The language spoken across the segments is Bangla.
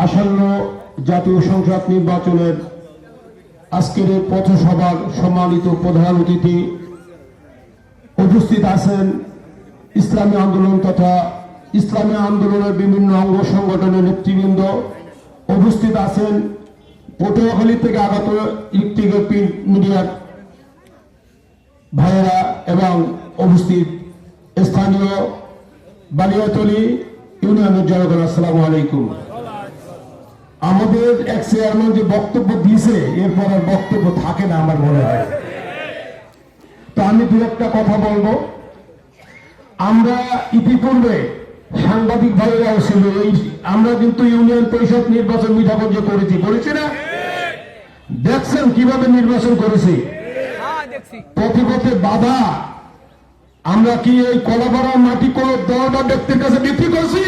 আসন্ন জাতীয় সংসদ নির্বাচনের আজকের এই পথসভার সম্মানিত প্রধান অতিথি উপস্থিত আছেন ইসলামী আন্দোলন তথা ইসলামী আন্দোলনের বিভিন্ন অঙ্গ সংগঠনের নেতৃবৃন্দ, উপস্থিত আছেন পটুয়াখালী থেকে আগত ইলেকট্রিক্যাল প্রিন্ট মিডিয়ার ভাইয়েরা এবং উপস্থিত স্থানীয় বালিয়াতলী ইউনিয়নের জনগণ, আসসালামু আলাইকুম। আমাদের এক চেয়ারম্যান যে বক্তব্য দিয়েছে এরপর আর বক্তব্য থাকে না আমার মনে হয়, তো আমি দু একটা কথা বলবো। আমরা ইতিপূর্বে সাংবাদিক ভাইরাও ছিল, আমরা কিন্তু ইউনিয়ন পরিষদ নির্বাচন মিঠাগঞ্জে করেছি না? দেখছেন কিভাবে নির্বাচন করেছি, পথে পথে বাধা। আমরা কি এই কলাপাড়ার মাটি কোন দল বা ব্যক্তির কাছে বিক্রি করছি?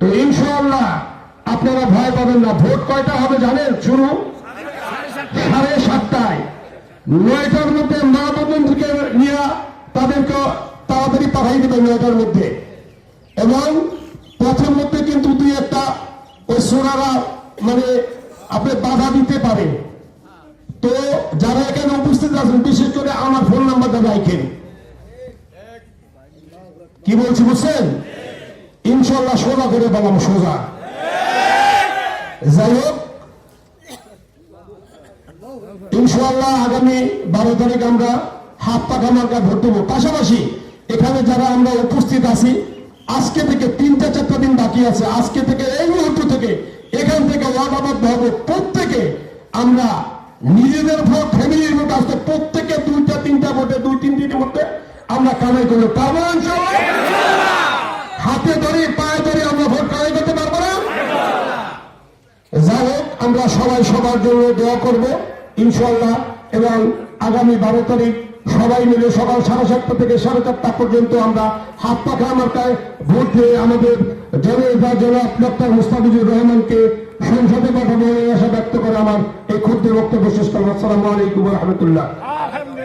তো ইনশাআল্লাহ আপনারা ভয় পাবেন না। ভোট কয়টা হবে জানেন? শুরু 7:30টায়। 9টার মধ্যে মা বোনকে নিয়ে তাদেরকে তাড়াতাড়ি পাঠাই দেবে 9টার মধ্যে, এবং পথের মধ্যে কিন্তু দুই একটা ওই সোনারা মানে আপনি বাধা দিতে পারে। তো যারা এখানে উপস্থিত আছেন বিশেষ করে আমার ফোন নাম্বারটা রাখেন। কি বলছি বুঝছেন? ইনশাল্লাহ সোজা করে বললাম, সোজা। যাই হোক, ইনশাল্লাহ আগামী 12 তারিখ আমরা হাত পাখা মার্কা ভোট দেবো। পাশাপাশি এখানে যারা আমরা উপস্থিত আছি, আজকে থেকে 3-4 দিন বাকি আছে, আজকে থেকে এই মুহূর্ত থেকে এখান থেকে ওয়াদাবদ্ধ হবে প্রত্যেকে আমরা নিজেদের ভোট, ফ্যামিলির ভোট আসতে প্রত্যেকে 2-3টা ভোটে 2-3 দিনের মধ্যে আমরা কামাই করতে পারবো। হাতে ধরে পায়ে ধরে আমরা ভোট কামাই করতে পারবো না? যাই হোক, আমরা সবাই সবার জন্য দোয়া করব ইনশাল্লাহ, এবং আগামী 12 তারিখ সবাই মিলে সকাল 7:30 থেকে 4:30 পর্যন্ত আমরা হাত পাখা মার্কায় ভোট দিয়ে আমাদের জনাব ডক্টর মুস্তাফিজুর রহমানকে সংসদে পাঠাবো এই আশা ব্যক্ত করে আমার এই ক্ষুদ্র বক্তব্য শেষ করলাম। আসসালামু আলাইকুম ওয়া রাহমাতুল্লাহ।